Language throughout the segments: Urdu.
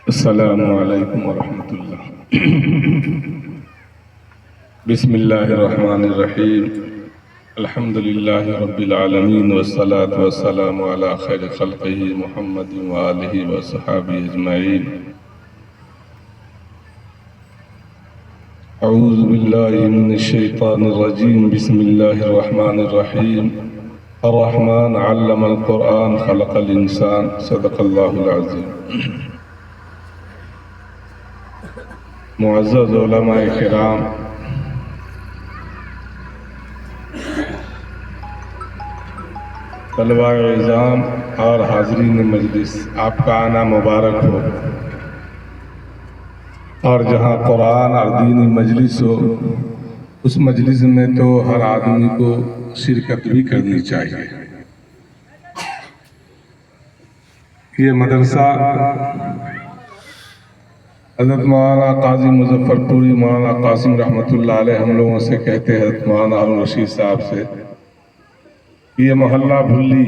السلام علیکم ورحمۃ اللہ۔ بسم اللہ الرحمن الرحیم۔ الحمد للہ رب العالمین والصلاة والسلام علی خیر خلقہ محمد وآلہ وصحبہ اجمعین۔ اعوذ باللہ من الشیطان الرجیم۔ بسم اللہ الرحمن الرحیم۔ الرحمن علم القرآن خلق الانسان، صدق اللہ العظیم۔ معزز علماء کرام، طلباء اعزام اور حاضرین مجلس، آپ کا آنا مبارک ہو۔ اور جہاں قرآن اور دینی مجلس ہو، اس مجلس میں تو ہر آدمی کو شرکت بھی کرنی چاہیے۔ یہ مدرسہ حضرت مولانا قاضی مظفر پوری مولانا قاسم رحمۃ اللہ علیہ ہم لوگوں سے کہتے ہیں، حضرت مولانا ہارون رشید صاحب سے، یہ محلہ بھلی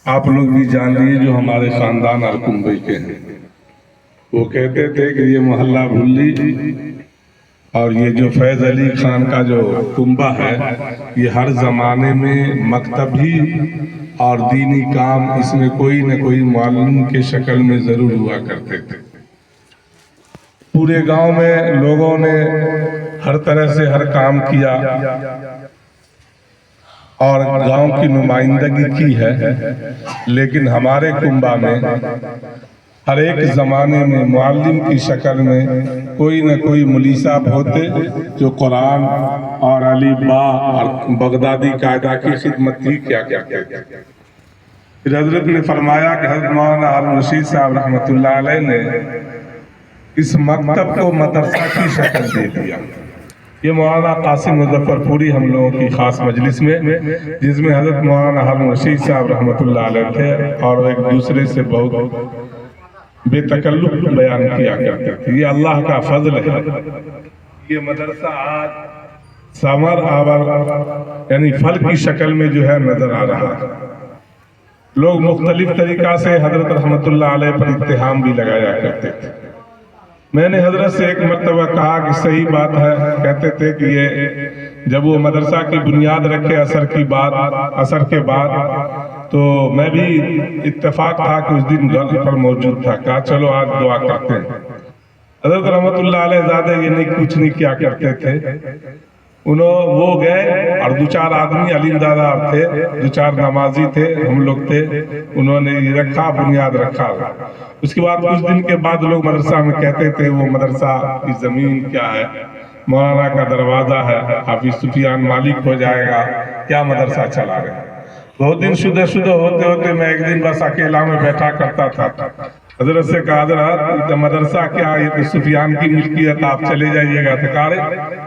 آپ لوگ بھی جان لیے جو ہمارے خاندان اور کنبے کے ہیں۔ وہ کہتے تھے کہ یہ محلہ بھلی اور یہ جو فیض علی خان کا جو کنبہ ہے، یہ ہر زمانے میں مکتب ہی اور دینی کام اس میں کوئی نہ کوئی معلم کے شکل میں ضرور ہوا کرتے تھے۔ پورے گاؤں میں لوگوں نے ہر طرح سے ہر کام کیا اور گاؤں کی نمائندگی کی ہے، لیکن ہمارے کنبہ میں ہر ایک زمانے میں معلم کی شکل میں کوئی نہ کوئی مولوی صاحب ہوتے جو قرآن اور علی با اور بغدادی قاعدہ کی خدمت کی کیا کرتے تھے۔ پھر حضرت نے فرمایا کہ حضرت مولانا ہارون رشید صاحب رحمۃ اللہ علیہ نے اس مکتب کو مدرسہ کی شکل دے دیا۔ یہ مولانا قاسم مظفر پوری ہم لوگوں کی خاص مجلس میں، جس میں حضرت مولانا ہارون رشید صاحب رحمۃ اللہ علیہ تھے اور ایک دوسرے سے بہت بے تکلف بیان کیا کرتے تھے۔ یہ اللہ کا فضل ہے۔ یہ مدرسہ آج ثمر آور یعنی پھل کی شکل میں جو ہے نظر آ رہا ہے۔ لوگ مختلف طریقہ سے حضرت رحمۃ اللہ علیہ پر اتہام بھی لگایا کرتے تھے۔ میں نے حضرت سے ایک مرتبہ کہا کہ صحیح بات ہے، کہتے تھے کہ یہ جب وہ مدرسہ کی بنیاد رکھے عصر کے بعد تو میں بھی اتفاق تھا کہ اس دن گھر پر موجود تھا، کہا چلو آج دعا کرتے ہیں۔ حضرت رحمۃ اللہ علیہ زیادہ یہ نہیں کچھ نہیں کیا کرتے تھے۔ وہ گئے اور دو چار آدمی علیم دادا تھے، دو چار نمازی تھے، ہم لوگ تھے، انہوں نے یہ رکھا، بنیاد رکھا۔ اس کے بعد کچھ دن کے بعد لوگ مدرسہ میں کہتے تھے وہ مدرسہ کی زمین کیا ہے، مولانا کا دروازہ ہے، حافظ سفیان مالک ہو جائے گا، کیا مدرسہ چلا رہے۔ بہت دن شدہ ہوتے ہوتے میں ایک دن بس اکیلا میں بیٹھا کرتا تھا۔ حضرت سے کہا حضرت مدرسہ کیا، یہ تو سفیان کی ملکیت، آپ چلے جائیے گا۔ تکارے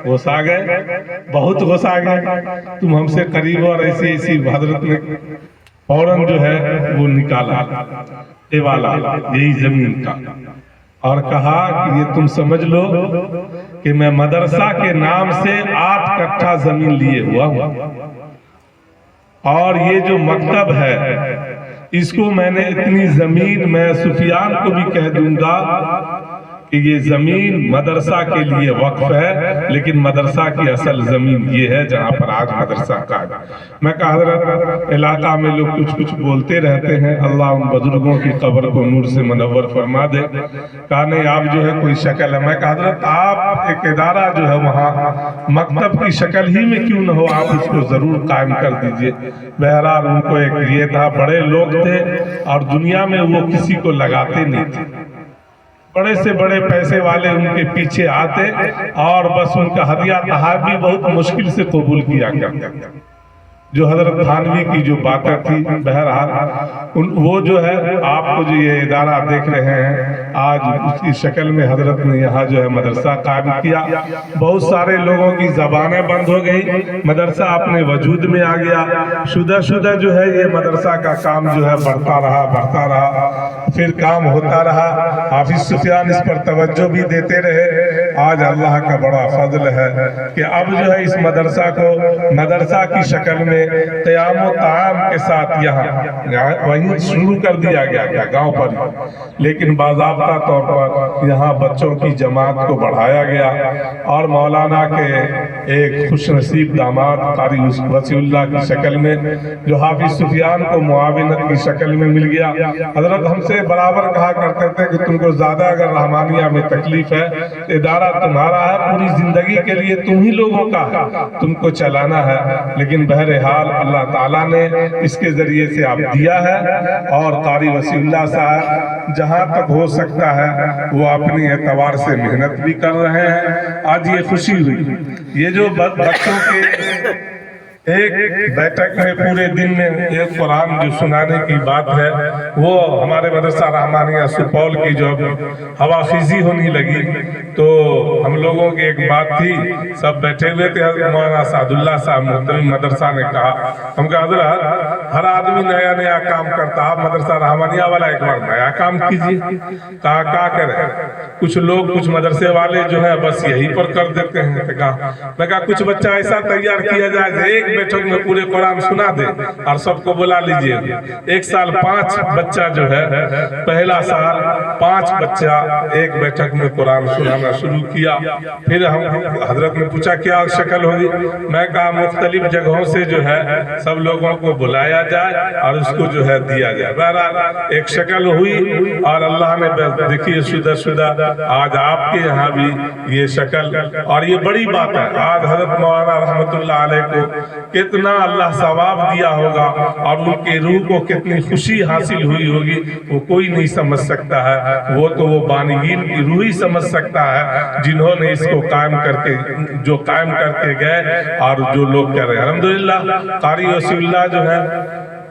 غصہ گئے، بہت غصہ گئے، تم ہم سے قریب اور ایسی حضرت نے فوراً جو ہے وہ نکالا حوالہ یہی زمین کا، اور کہا کہ یہ تم سمجھ لو کہ میں مدرسہ کے نام سے 8 کٹھا زمین لیے ہوا ہوں، اور یہ جو مکتب ہے اس کو میں نے اتنی زمین میں سفیان کو بھی کہہ دوں گا کہ یہ زمین مدرسہ کے لیے وقف ہے، لیکن مدرسہ کی اصل زمین یہ ہے جہاں پر آج مدرسہ قائم۔ میں کہا حضرت علاقہ میں لوگ کچھ بولتے رہتے ہیں، اللہ ان بزرگوں کی قبر کو نور سے منور فرما دے۔ کہا نہیں آپ جو ہے کوئی شکل ہے۔ میں کہا حضرت آپ ایک ادارہ جو ہے وہاں مکتب کی شکل ہی میں کیوں نہ ہو، آپ اس کو ضرور قائم کر دیجئے۔ بہرحال ان کو ایک یہ تھا، بڑے لوگ تھے اور دنیا میں وہ کسی کو لگاتے نہیں تھے، بڑے سے بڑے پیسے والے ان کے پیچھے آتے اور بس ان کا ہدیہ تحائف بھی بہت مشکل سے قبول کیا کرتے تھے۔ جو حضرت تھانوی کی جو باتیں تھی، بہرحال وہ جو ہے آپ کو جو یہ ادارہ دیکھ رہے ہیں آج اس کی شکل میں حضرت نے یہاں جو ہے مدرسہ قائم کیا۔ بہت سارے لوگوں کی زبانیں بند ہو گئی، مدرسہ اپنے وجود میں آ گیا۔ شدہ جو ہے یہ مدرسہ کا کام جو ہے بڑھتا رہا، پھر کام ہوتا رہا۔ حافظ سفیان اس پر توجہ بھی دیتے رہے، آج اللہ کا بڑا فضل ہے کہ اب جو ہے اس مدرسہ کو مدرسہ کی شکل میں قیام و طعام کے ساتھ یہاں وہیں شروع کر دیا گیا تھا گاؤں پر، لیکن باضابطہ طور پر یہاں بچوں کی جماعت کو بڑھایا گیا، اور مولانا کے ایک خوش نصیب داماد قاری وسیع اللہ کی شکل میں جو حافظ سفیان کو معاونت کی شکل میں مل گیا۔ حضرت ہم سے برابر کہا کرتے تھے کہ تم کو زیادہ اگر رحمانیہ میں تکلیف ہے، ادارہ تمہارا ہے، پوری زندگی کے لیے تم ہی لوگوں کا ہے، تم کو چلانا ہے، لیکن بہرحال اللہ تعالیٰ نے اس کے ذریعے سے آپ دیا ہے، اور قاری وسیع اللہ صاحب جہاں تک ہو سکتا ہے وہ اپنی اعتبار سے محنت بھی کر رہے ہیں۔ آج یہ خوشی ہوئی، یہ جو بچوں کے ایک بیٹھک میں پورے دن میں ایک قرآن جو سنانے کی بات ہے، وہ ہمارے مدرسہ رحمانیہ سپول کی جو ہوا خیزی ہونے لگی تو ہم لوگوں کی ایک بات تھی، سب بیٹھے ہوئے تھے، حضرت مولانا سعد اللہ صاحب محترم مدرسہ نے کہا، ہم کہا حضرت ہر آدمی نیا نیا کام کرتا، آپ مدرسہ رحمانیہ والا ایک بار نیا کام کیجیے۔ کہا کیا کریں؟ کچھ لوگ کچھ مدرسے والے جو ہیں بس یہی پر کر دیتے ہیں۔ میں کہا کچھ بچہ ایسا تیار کیا جائے ایک بیٹھک میں پورے قرآن سنا دے اور سب کو بلا لیجئے۔ ایک سال 5 بچہ جو ہے، پہلا سال 5 بچہ ایک بیٹھک میں قرآن سنانا شروع کیا۔ پھر حضرت نے پوچھا کیا شکل ہوگی؟ میں کہا مختلف جگہوں سے جو ہے سب لوگوں کو بلایا جائے اور اس کو جو ہے دیا جائے۔ بہرحال ایک شکل ہوئی، اور اللہ نے دیکھیے شدہ آج آپ کے یہاں بھی یہ شکل، اور یہ بڑی بات ہے۔ آج حضرت مولانا رحمت اللہ علیہ کو کتنا اللہ ثواب دیا ہوگا اور ان کے روح کو کتنی خوشی حاصل ہوئی ہوگی، وہ کوئی نہیں سمجھ سکتا ہے، وہ تو وہ بانیین کی روح ہی سمجھ سکتا ہے جنہوں نے اس کو قائم کر کے گئے اور جو لوگ کر رہے ہیں۔ الحمدللہ قاری وسیع اللہ جو ہے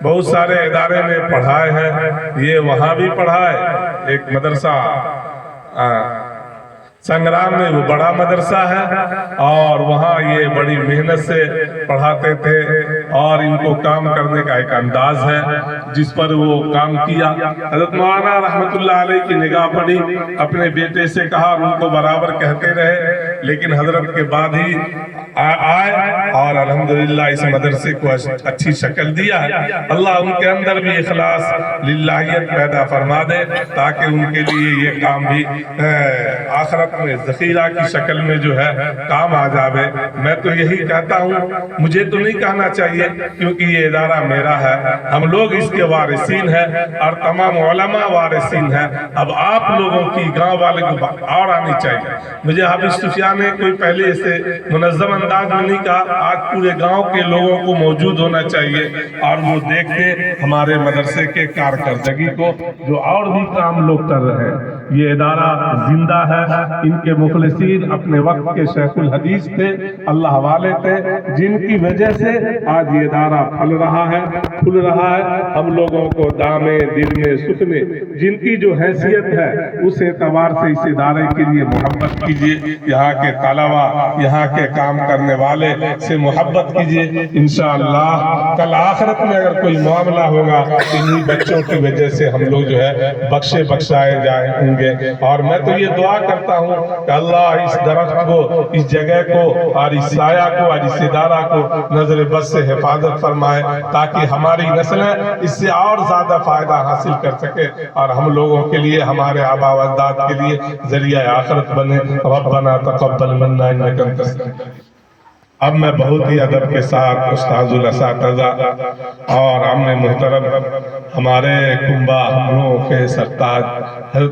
بہت سارے ادارے میں پڑھائے ہیں، یہ وہاں بھی پڑھائے، ایک مدرسہ سنگرام میں وہ بڑا مدرسہ ہے، اور وہاں یہ بڑی محنت سے پڑھاتے تھے، اور ان کو کام کرنے کا ایک انداز ہے جس پر وہ کام کیا۔ حضرت مولانا رحمت اللہ علیہ کی نگاہ پڑی، اپنے بیٹے سے کہا، ان کو برابر کہتے رہے، لیکن حضرت کے بعد ہی آئے اور الحمدللہ اس مدرسے کو اچھی شکل دیا ہے۔ اللہ ان کے اندر بھی اخلاص للہیت پیدا فرما دے تاکہ ان کے لیے یہ کام بھی آخرت میں ذخیرہ کی شکل میں جو ہے کام آ جاوے۔ میں تو یہی کہتا ہوں، مجھے تو نہیں کہنا چاہیے کیونکہ یہ ادارہ میرا ہے، ہم لوگ اس کے وارثین ہیں اور تمام علماء وارثین ہیں۔ اب آپ لوگوں کی گاؤں والے کو اور آنی چاہیے۔ مجھے حافظ سفیان نے کوئی پہلے اسے منظم انداز میں نہیں کہا، آج پورے گاؤں کے لوگوں کو موجود ہونا چاہیے اور وہ دیکھتے ہمارے مدرسے کے کارکردگی کو، جو اور بھی کام لوگ کر رہے ہیں۔ یہ ادارہ زندہ ہے، ان کے مخلصین اپنے وقت کے شیخ الحدیث تھے، اللہ والے تھے، جن کی وجہ سے آج یہ ادارہ پھل رہا ہے۔ ہم لوگوں کو دامے دل میں سکھنے جن کی جو حیثیت ہے اس اعتبار سے اس ادارے کے لیے محبت کیجیے، یہاں کے طلباء، یہاں کے کام کرنے والے سے محبت کیجیے۔ انشاءاللہ کل آخرت میں اگر کوئی معاملہ ہوگا انہی بچوں کی وجہ سے ہم لوگ جو ہے بخشائے جائیں گے۔ اور میں تو یہ دعا کرتا ہوں کہ اللہ اس درخت کو، اس جگہ کو اور اس سایہ کو اور اس ادارہ کو نظر بد سے حفاظت فرمائے تاکہ ہماری نسلیں اس سے اور زیادہ فائدہ حاصل کر سکے اور ہم لوگوں کے لیے، ہمارے آباء و اجداد کے لیے ذریعہ آخرت بنے۔ ربنا تقبل منا انک انت السمیع العلیم۔ اب میں بہت ہی ادب کے ساتھ استاذ الاساتذہ اور عام محترم ہمارے کنبہ ہم لوگوں کے سرتاج